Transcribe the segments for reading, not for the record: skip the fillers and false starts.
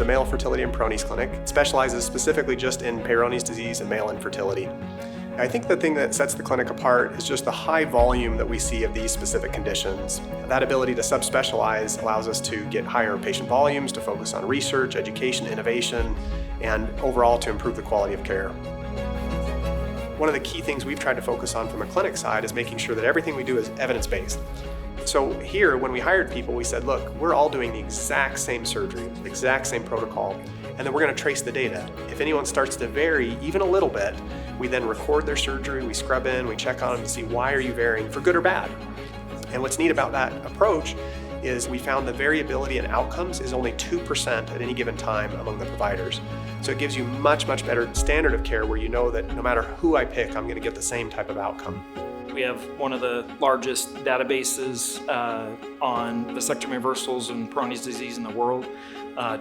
male fertility and Peyronie's clinic. It specializes specifically just in Peyronie's disease and male infertility. I think the thing that sets the clinic apart is just the high volume that we see of these specific conditions. That ability to subspecialize allows us to get higher patient volumes, to focus on research, education, innovation, and overall to improve the quality of care. One of the key things we've tried to focus on from a clinic side is making sure that everything we do is evidence-based. So here, when we hired people, we said, look, we're all doing the exact same surgery, the exact same protocol, and then we're going to trace the data. If anyone starts to vary even a little bit, we then record their surgery, we scrub in, we check on them to see why are you varying, for good or bad. And what's neat about that approach is we found the variability in outcomes is only 2% at any given time among the providers. So it gives you much better standard of care where you know that no matter who I pick, I'm going to get the same type of outcome. We have one of the largest databases on vasectomy reversals and Peyronie's disease in the world.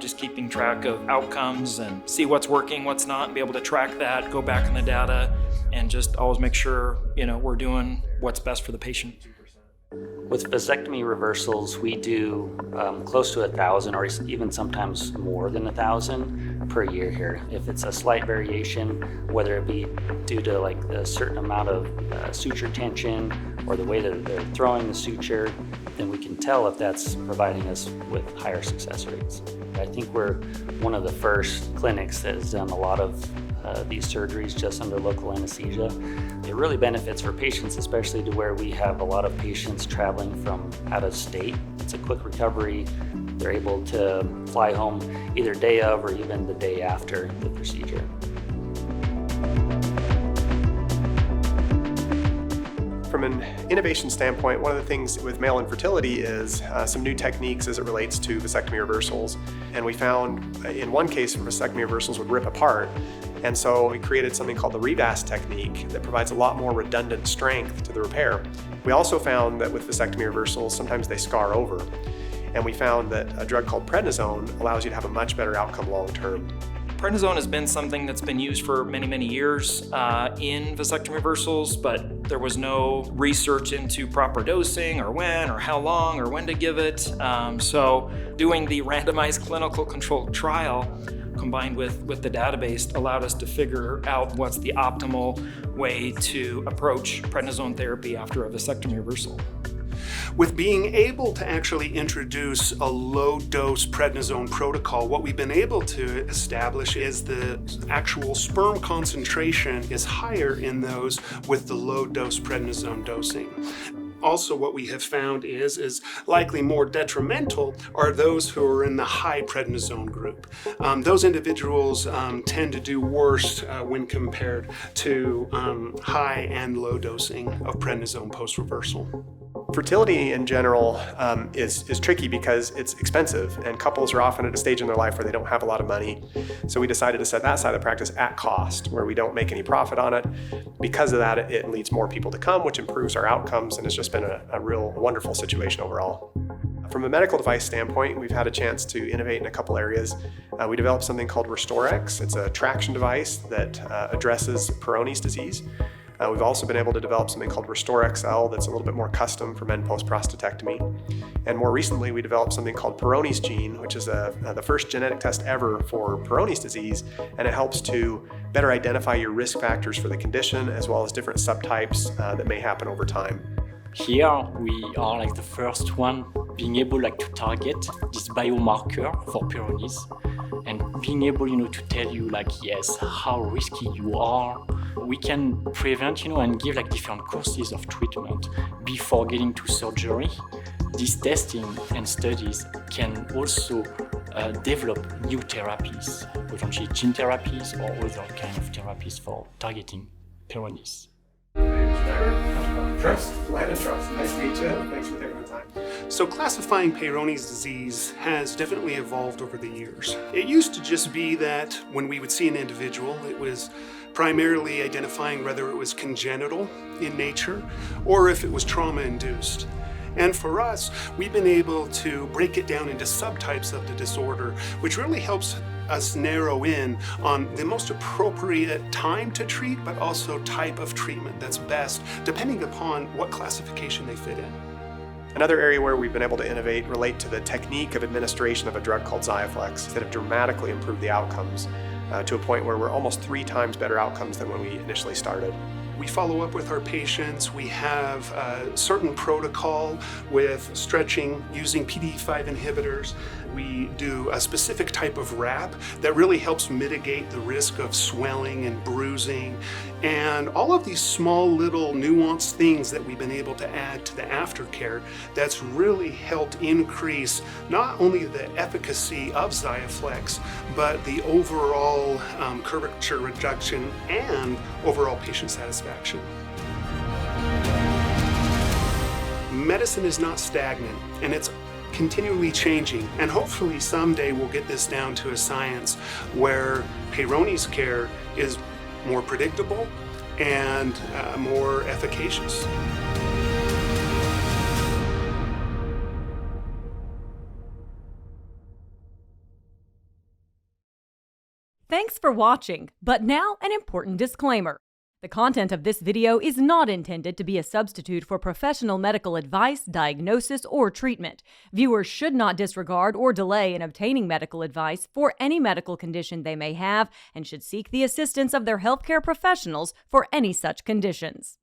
Just keeping track of outcomes and see what's working, what's not, be able to track that, go back in the data, and just always make sure we're doing what's best for the patient. With vasectomy reversals, we do close to 1,000 or even sometimes more than 1,000 per year here. If it's a slight variation, whether it be due to like a certain amount of suture tension or the way that they're throwing the suture, then we can tell if that's providing us with higher success rates. I think we're one of the first clinics that has done a lot of these surgeries just under local anesthesia. It really benefits for patients, especially to where we have a lot of patients traveling from out of state. It's a quick recovery. They're able to fly home either day of or even the day after the procedure. From an innovation standpoint, one of the things with male infertility is some new techniques as it relates to vasectomy reversals. And we found in one case vasectomy reversals would rip apart. And so we created something called the revas technique that provides a lot more redundant strength to the repair. We also found that with vasectomy reversals, sometimes they scar over. And we found that a drug called prednisone allows you to have a much better outcome long term. Prednisone has been something that's been used for many years in vasectomy reversals, but there was no research into proper dosing or when or how long or when to give it. So doing the randomized clinical controlled trial combined with the database allowed us to figure out what's the optimal way to approach prednisone therapy after a vasectomy reversal. With being able to actually introduce a low-dose prednisone protocol, what we've been able to establish is the actual sperm concentration is higher in those with the low-dose prednisone dosing. Also, what we have found is likely more detrimental are those who are in the high prednisone group. Those individuals tend to do worse when compared to high and low dosing of prednisone post-reversal. Fertility in general is tricky because it's expensive, and couples are often at a stage in their life where they don't have a lot of money. So we decided to set that side of the practice at cost, where we don't make any profit on it. Because of that, it leads more people to come, which improves our outcomes, and it's just been a real wonderful situation overall. From a medical device standpoint, we've had a chance to innovate in a couple areas. We developed something called RestoreX. It's a traction device that addresses Peyronie's disease. We've also been able to develop something called RestoreXL that's a little bit more custom for men post-prostatectomy. And more recently, we developed something called Peyronie's gene, which is the first genetic test ever for Peyronie's disease, and it helps to better identify your risk factors for the condition as well as different subtypes that may happen over time. Here we are like the first one being able to target this biomarker for Peyronie's and being able to tell you yes, how risky you are. We can prevent and give different courses of treatment before getting to surgery. This testing and studies can also develop new therapies, potentially gene therapies or other kind of therapies for targeting Peyronie's. Trust. Nice to meet you. Thanks for taking the time. So classifying Peyronie's disease has definitely evolved over the years. It used to just be that when we would see an individual, it was primarily identifying whether it was congenital in nature or if it was trauma-induced. And for us, we've been able to break it down into subtypes of the disorder, which really helps us narrow in on the most appropriate time to treat, but also type of treatment that's best, depending upon what classification they fit in. Another area where we've been able to innovate relate to the technique of administration of a drug called XIAFLEX that have dramatically improved the outcomes to a point where we're almost 3 times better outcomes than when we initially started. We follow up with our patients. We have a certain protocol with stretching using PDE5 inhibitors. We do a specific type of wrap that really helps mitigate the risk of swelling and bruising. And all of these small little nuanced things that we've been able to add to the aftercare that's really helped increase not only the efficacy of XIAFLEX, but the overall curvature reduction and overall patient satisfaction. Medicine is not stagnant, and it's continually changing, and hopefully someday we'll get this down to a science where Peyronie's care is more predictable and more efficacious. Thanks for watching, but now an important disclaimer. The content of this video is not intended to be a substitute for professional medical advice, diagnosis, or treatment. Viewers should not disregard or delay in obtaining medical advice for any medical condition they may have and should seek the assistance of their healthcare professionals for any such conditions.